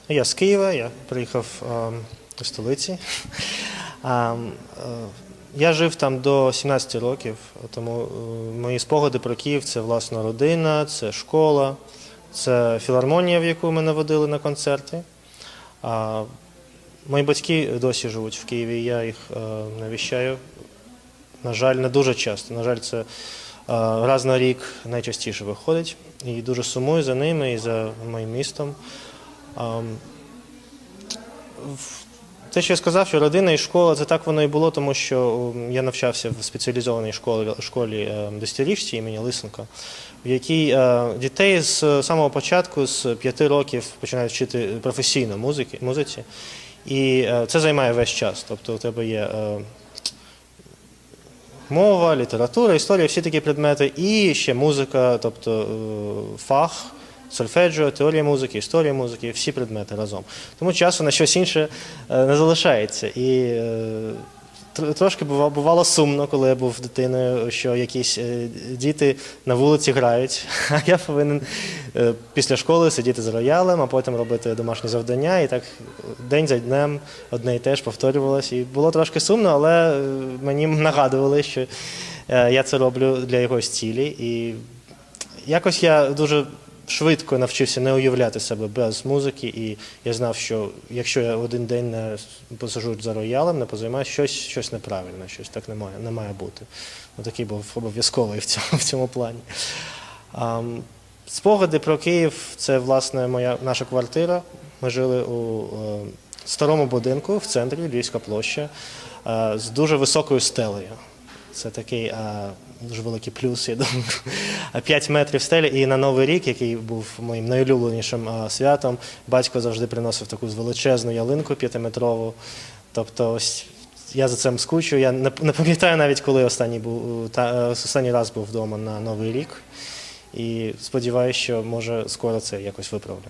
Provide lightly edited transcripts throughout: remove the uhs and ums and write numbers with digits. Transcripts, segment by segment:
Я з Києва, я приїхав до столиці. Я жив там до 17 років, тому мої спогади про Київ – це власна родина, це школа, це філармонія, в яку мене водили на концерти. Мої батьки досі живуть в Києві, я їх навіщаю. На жаль, не дуже часто. На жаль, це раз на рік найчастіше виходить. І дуже сумую за ними і за моїм містом. Те, що я сказав, що родина і школа, це так воно і було, тому що я навчався в спеціалізованій школі Десятирічці імені Лисенка, в якій дітей з самого початку, з 5 років, починають вчити професійно музиці. І це займає весь час. Тобто у тебе є мова, література, історія, всі такі предмети, і ще музика, тобто фах, сольфеджіо, теорія музики, історія музики, всі предмети разом. Тому часу на щось інше не залишається. І трошки бувало сумно, коли я був дитиною, що якісь діти на вулиці грають, а я повинен після школи сидіти з роялем, а потім робити домашні завдання. І так день за днем одне і те ж повторювалося. І було трошки сумно, але мені нагадували, що я це роблю для якоїсь цілі. І якось я дуже швидко навчився не уявляти себе без музики, і я знав, що якщо я один день не посиджу за роялем, не позаймаюся, щось неправильно, щось так не має бути. Такий був обов'язковий в цьому плані. Спогади про Київ – це, власне, наша квартира. Ми жили у старому будинку в центрі, Львівська площа, з дуже високою стелею. Це такий дуже великий плюс, я думаю. 5 метрів стелі. І на Новий рік, який був моїм найулюбленішим святом, батько завжди приносив таку величезну ялинку 5-метрову. Тобто ось я за цим скучу. Я не пам'ятаю навіть, коли останній раз був вдома на Новий рік. І сподіваюся, що, може, скоро це якось виправлю.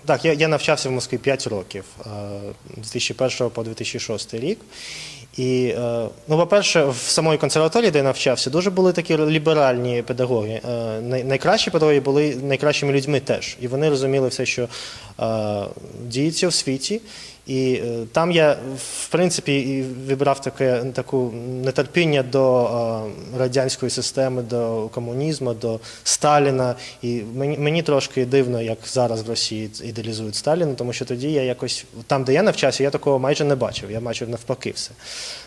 Так, я навчався в Москві 5 років, з 2001 по 2006 рік. І, по-перше, в самої консерваторії, де я навчався, дуже були такі ліберальні педагоги. Найкращі педагоги були найкращими людьми теж. І вони розуміли все, що діється в світі. І там я, в принципі, вибрав таке нетерпіння до радянської системи, до комунізму, до Сталіна. І мені трошки дивно, як зараз в Росії ідеалізують Сталіна, тому що тоді я якось, там, де я навчався, я такого майже не бачив. Я бачив навпаки все.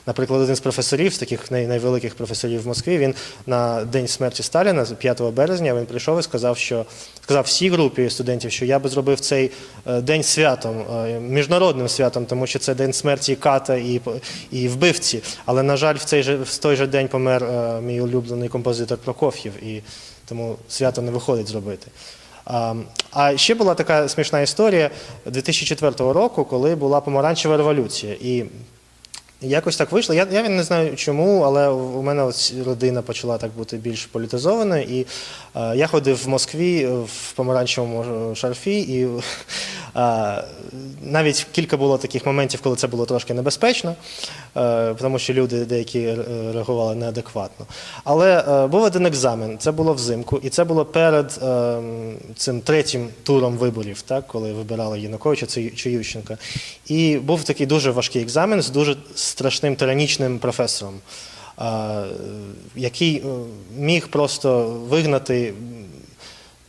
Наприклад, один з професорів, з таких найвеликих професорів в Москві, він на день смерті Сталіна, 5 березня, він прийшов і сказав всій групі студентів, що я би зробив цей день святом, міжнародним святом, тому що це день смерті ката і вбивці. Але, на жаль, в той же день помер мій улюблений композитор Прокоф'єв, і тому свято не виходить зробити. А ще була така смішна історія 2004 року, коли була помаранчева революція. І якось так вийшло. Я не знаю чому, але у мене родина почала так бути більш політизованою. І я ходив в Москві в помаранчевому шарфі, і навіть кілька було таких моментів, коли це було трошки небезпечно, тому що люди деякі реагували неадекватно. Але був один екзамен, це було взимку, і це було перед цим третім туром виборів, так, коли вибирали Януковича чи Ющенка. І був такий дуже важкий екзамен з дуже страшним тиранічним професором, який міг просто вигнати,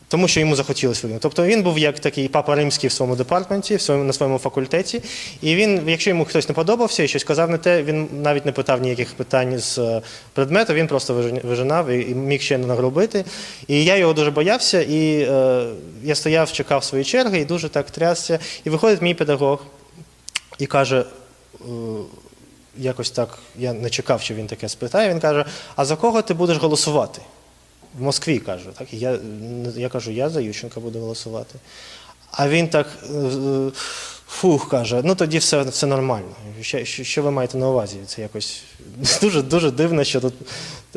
тому що йому захотілося вигнати. Тобто він був як такий папа римський в своєму департаменті, на своєму факультеті, і він, якщо йому хтось не подобався і щось казав не те, він навіть не питав ніяких питань з предмету, він просто вижинав і міг ще не нагрубити. І я його дуже боявся, і я стояв, чекав своєї черги, і дуже так трясся. І виходить мій педагог і каже: якось так, я не чекав, що він таке спитає, він каже, а за кого ти будеш голосувати? В Москві, кажу. Так? І я кажу, я за Ющенка буду голосувати. А він так, каже, ну тоді все нормально. Що ви маєте на увазі? Це якось дуже дивно,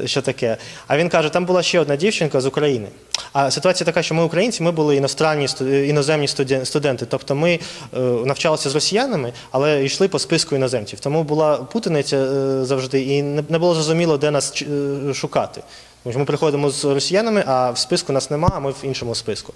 що таке. А він каже, там була ще одна дівчинка з України. А ситуація така, що ми українці, ми були іноземні студенти. Тобто ми навчалися з росіянами, але йшли по списку іноземців. Тому була путаниця завжди і не було зрозуміло, де нас шукати. Тому що ми приходимо з росіянами, а в списку нас нема, а ми в іншому списку.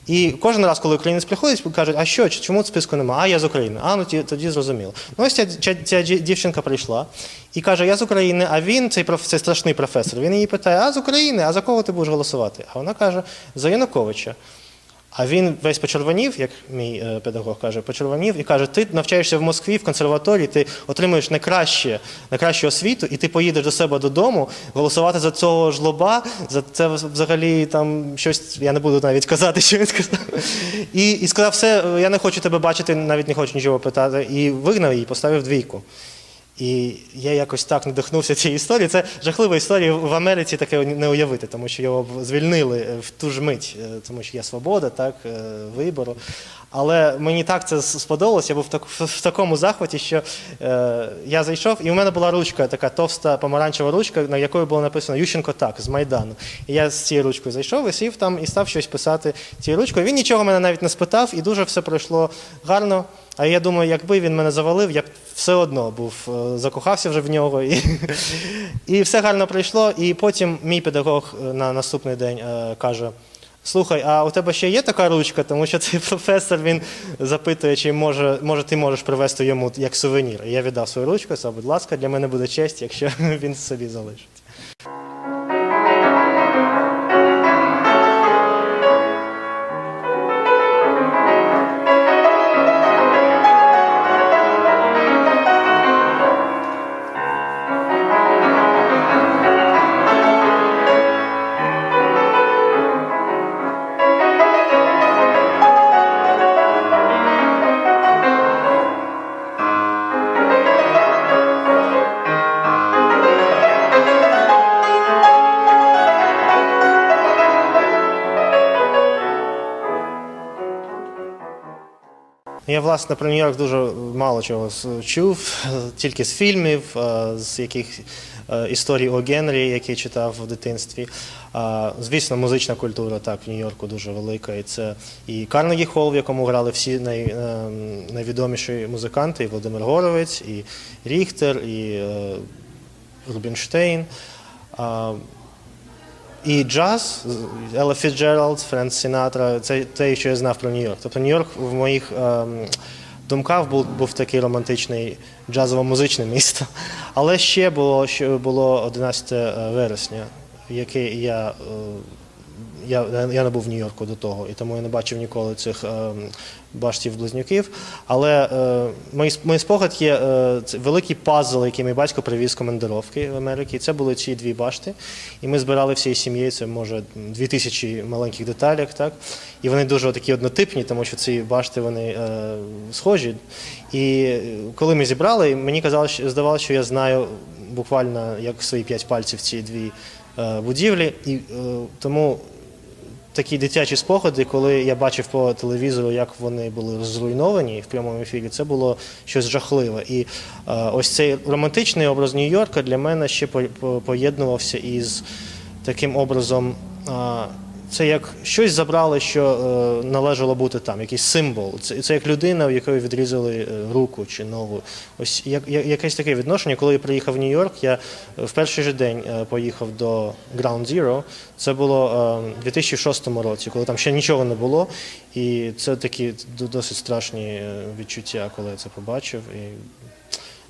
І кожен раз, коли українець приходить, кажуть, а що, чому в списку нема? А я з України. А, ну тоді зрозуміло. Ну ось ця дівчинка прийшла і каже, я з України, а він, цей страшний професор, він її питає, а з України, а за кого ти будеш голосувати? А вона каже, за Януковича. А він весь почервонів, як мій педагог каже, почервонів і каже, ти навчаєшся в Москві, в консерваторії, ти отримуєш найкращу освіту, і ти поїдеш до себе додому голосувати за цього жлоба, за це взагалі там щось, я не буду навіть казати, що він сказав. І сказав, все, я не хочу тебе бачити, навіть не хочу нічого питати, і вигнав її, поставив 2. І я якось так надихнувся цією історією. Це жахлива історія, в Америці таке не уявити, тому що його звільнили в ту ж мить, тому що є свобода, так, вибору. Але мені так це сподобалось, я був в такому захваті, що я зайшов, і у мене була ручка, така товста помаранчева ручка, на якої було написано «Ющенко так» з Майдану. І я з цією ручкою зайшов і сів там і став щось писати цією ручкою. Він нічого мене навіть не спитав, і дуже все пройшло гарно. А я думаю, якби він мене завалив, я б все одно закохався вже в нього. І все гарно пройшло. І потім мій педагог на наступний день каже, слухай, а у тебе ще є така ручка? Тому що цей професор, він запитує, чи може ти можеш привезти йому як сувенір. І я віддав свою ручку, сказав, будь ласка, для мене буде честь, якщо він собі залишить. Я, власне, про Нью-Йорк дуже мало чого чув, тільки з фільмів, з яких історій о Генрі, які читав в дитинстві. Звісно, музична культура так в Нью-Йорку дуже велика. І це і Карнегі Холл, в якому грали всі найвідоміші музиканти, і Володимир Горовець, і Ріхтер, і Рубінштейн. І джаз, Елла Фіцджеральд, Френк Сінатра – це те, що я знав про Нью-Йорк. Тобто Нью-Йорк в моїх думках був такий романтичний джазово-музичне місто. Але ще було 11 вересня, яке я не був в Нью-Йорку до того, і тому я не бачив ніколи цих баштів-близнюків. Але мій спогад є великий пазл, який мій батько привіз з командировки в Америці. І це були ці 2 башти. І ми збирали всією сім'єю, це може 2000 маленьких деталях. Так? І вони дуже такі однотипні, тому що ці башти вони схожі. І коли ми зібрали, мені здавалося, що я знаю буквально як свої 5 пальців ці 2 будівлі. І тому такі дитячі спогади, коли я бачив по телевізору, як вони були зруйновані в прямому ефірі, це було щось жахливе. І ось цей романтичний образ Нью-Йорка для мене ще поєднувався із таким образом, це як щось забрали, що належало бути там, якийсь символ. Це як людина, в якої відрізали руку чи ногу. Ось якесь таке відношення. Коли я приїхав в Нью-Йорк, я в перший же день поїхав до Ground Zero. Це було у 2006 році, коли там ще нічого не було. І це такі досить страшні відчуття, коли я це побачив.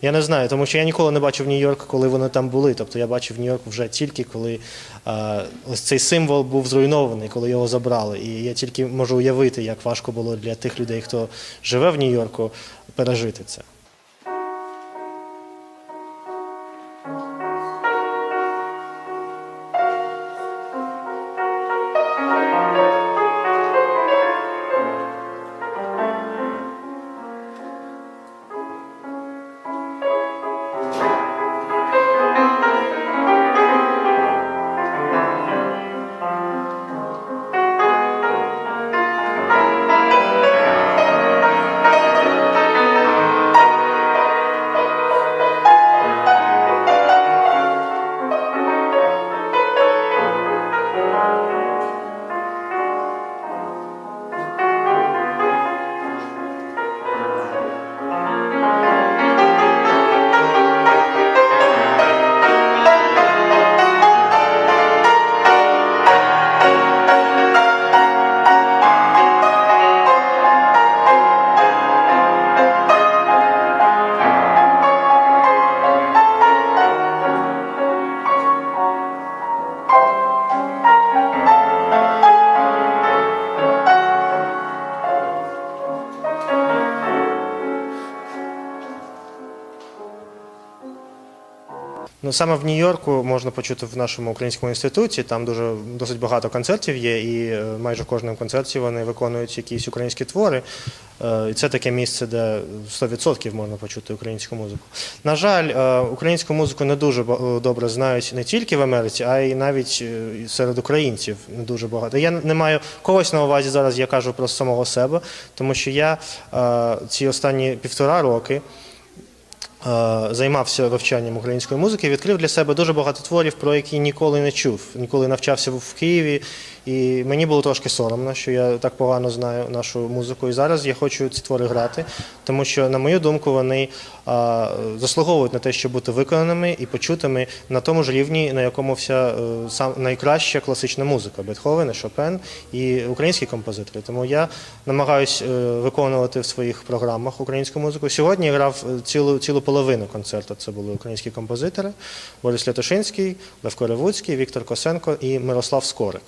Я не знаю, тому що я ніколи не бачив Нью-Йорк, коли вони там були. Тобто я бачив Нью-Йорк вже тільки, коли ось цей символ був зруйнований, коли його забрали. І я тільки можу уявити, як важко було для тих людей, хто живе в Нью-Йорку, пережити це. Ну, саме в Нью-Йорку можна почути в нашому українському інституті, там досить багато концертів є, і майже в кожному концерті вони виконують якісь українські твори. І це таке місце, де 100% можна почути українську музику. На жаль, українську музику не дуже добре знають не тільки в Америці, а й навіть серед українців не дуже багато. Я не маю когось на увазі зараз, я кажу про самого себе, тому що я ці останні 1,5 роки займався вивчанням української музики, відкрив для себе дуже багато творів, про які ніколи не чув, ніколи навчався в Києві, і мені було трошки соромно, що я так погано знаю нашу музику. І зараз я хочу ці твори грати, тому що, на мою думку, вони заслуговують на те, щоб бути виконаними і почутими на тому ж рівні, на якому вся найкраща класична музика – Бетховен, Шопен і українські композитори. Тому я намагаюся виконувати в своїх програмах українську музику. Сьогодні я грав цілу половину концерту. Це були українські композитори – Борис Лятошинський, Левко Ревуцький, Віктор Косенко і Мирослав Скорик.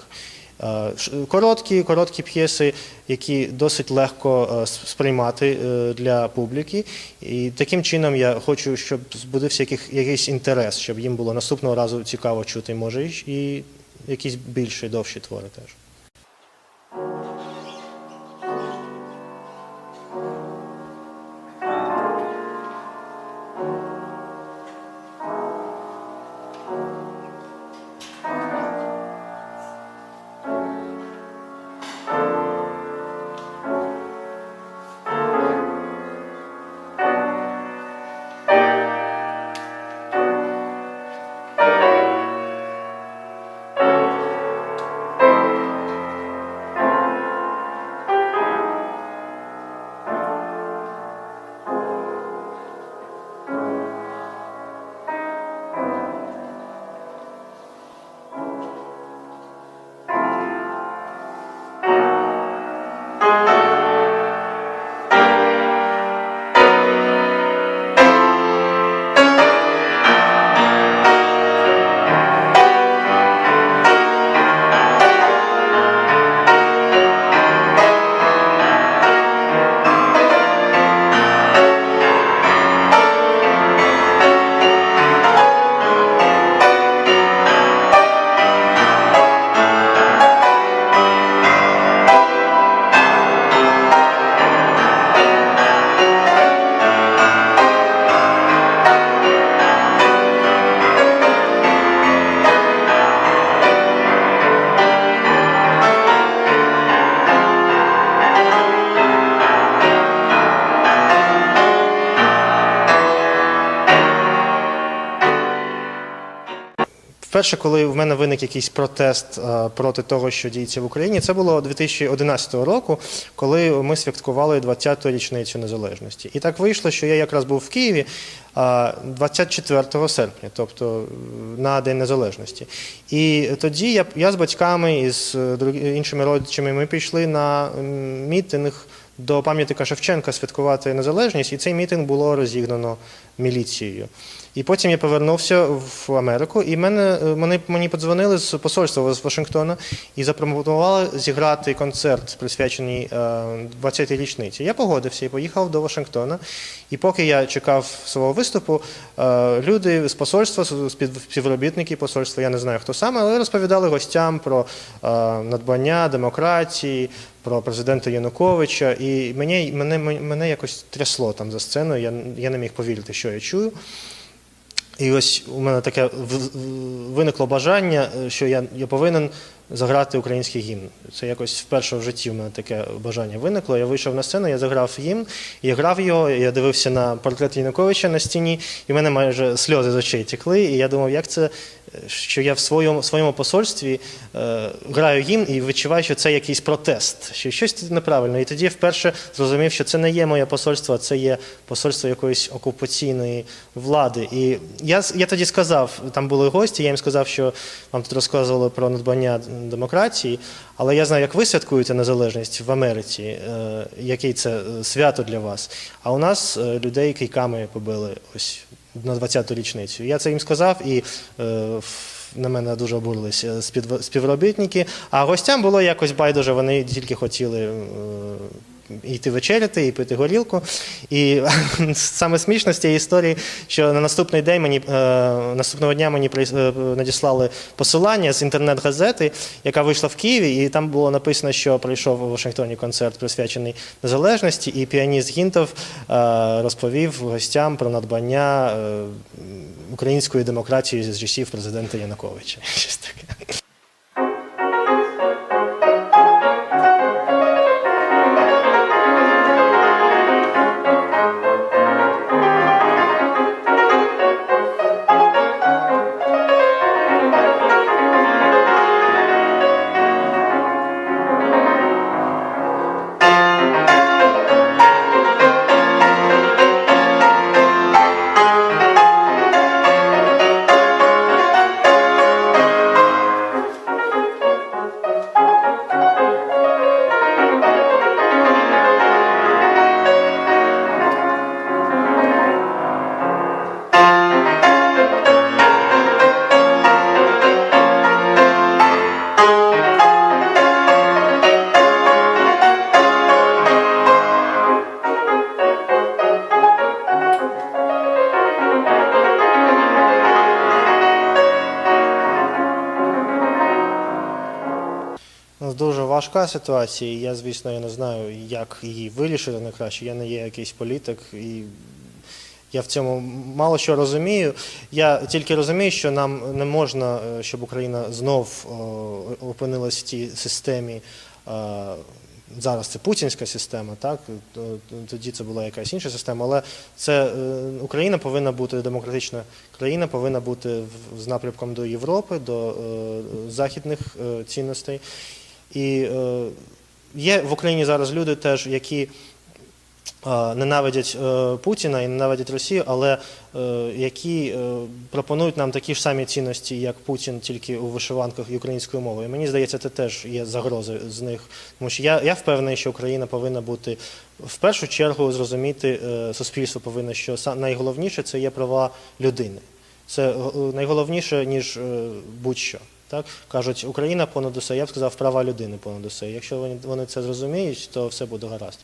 Короткі п'єси, які досить легко сприймати для публіки. І таким чином я хочу, щоб збудився якийсь інтерес, щоб їм було наступного разу цікаво чути, може, і якісь більші, довші твори теж. Вперше, коли в мене виник якийсь протест проти того, що діється в Україні, це було 2011 року, коли ми святкували 20-ту річницю незалежності. І так вийшло, що я якраз був в Києві 24 серпня, тобто на День Незалежності. І тоді я з батьками і з іншими родичами ми пішли на мітинг до пам'ятника Шевченка святкувати незалежність, і цей мітинг було розігнано міліцією. І потім я повернувся в Америку, і мені подзвонили з посольства з Вашингтона і запропонували зіграти концерт, присвячений 20-й річниці. Я погодився і поїхав до Вашингтона. І поки я чекав свого виступу, люди з посольства, співробітники посольства, я не знаю хто саме, але розповідали гостям про надбання демократії, про президента Януковича. І мене якось трясло там за сценою, я не міг повірити, що я чую. І ось у мене таке виникло бажання, що я повинен заграти український гімн. Це якось вперше в житті у мене таке бажання виникло. Я вийшов на сцену, я заграв гімн, я грав його, я дивився на портрет Януковича на стіні, і в мене майже сльози з очей текли, і я думав, як це, що я в своєму посольстві граю гімн і відчуваю, що це якийсь протест, що щось неправильно. І тоді я вперше зрозумів, що це не є моє посольство, а це є посольство якоїсь окупаційної влади. І я тоді сказав, там були гості, я їм сказав, що вам тут розказували про надбання демократії, але я знаю, як ви святкуєте незалежність в Америці, який це свято для вас. А у нас людей кийками побили ось на 20-ту річницю. Я це їм сказав, і на мене дуже обурилися співробітники. А гостям було якось байдуже, вони тільки хотіли йти вечеряти і пити горілку. І саме смішно з цієї історії, що на наступний день наступного дня мені надіслали посилання з інтернет-газети, яка вийшла в Києві, і там було написано, що прийшов у Вашингтоні концерт, присвячений незалежності, і піаніст Гінтов розповів гостям про надбання української демократії з часів президента Януковича. Щось таке. Дуже важка ситуація, і я, звісно, не знаю, як її вирішити найкраще. Я не є якийсь політик, і я в цьому мало що розумію. Я тільки розумію, що нам не можна, щоб Україна знов опинилась в тій системі. Зараз це путінська система, так? Тоді це була якась інша система, але Україна повинна бути демократична країна, повинна бути з напрямком до Європи, до західних цінностей. І є в Україні зараз люди теж, які ненавидять Путіна і ненавидять Росію, але які пропонують нам такі ж самі цінності, як Путін, тільки у вишиванках і українською мовою. І мені здається, це теж є загрози з них. Тому що я впевнений, що Україна повинна бути, в першу чергу, зрозуміти, суспільство повинно, що найголовніше – це є права людини. Це найголовніше, ніж будь-що. Так? Кажуть, Україна понад усе, я б сказав, права людини понад усе. Якщо вони це зрозуміють, то все буде гаразд.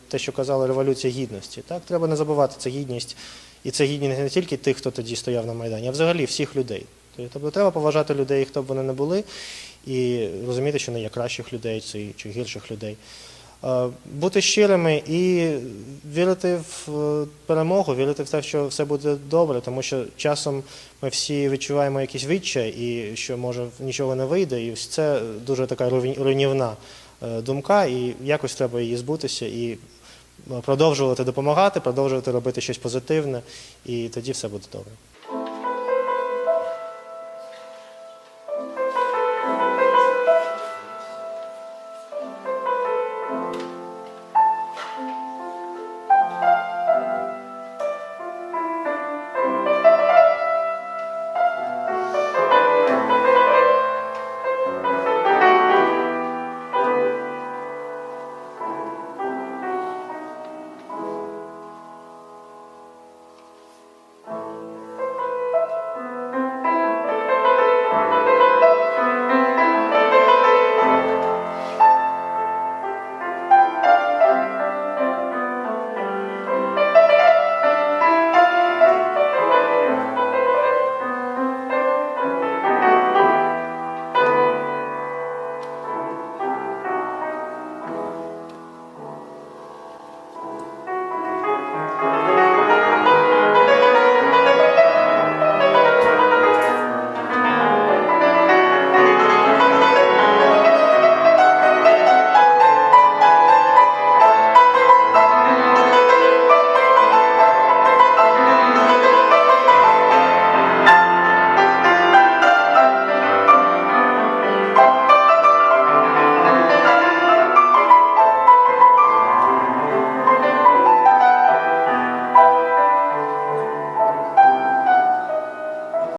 те, що казали, Революція Гідності. Так, треба не забувати, це гідність. І це гідність не тільки тих, хто тоді стояв на Майдані, а взагалі всіх людей. Тобто треба поважати людей, хто б вони не були, і розуміти, що не є кращих людей чи гірших людей. Бути щирими і вірити в перемогу, вірити в те, що все буде добре, тому що часом ми всі відчуваємо якийсь відчай і що, може, нічого не вийде, і це дуже така руйнівна думка, і якось треба її збутися і продовжувати допомагати, продовжувати робити щось позитивне, і тоді все буде добре.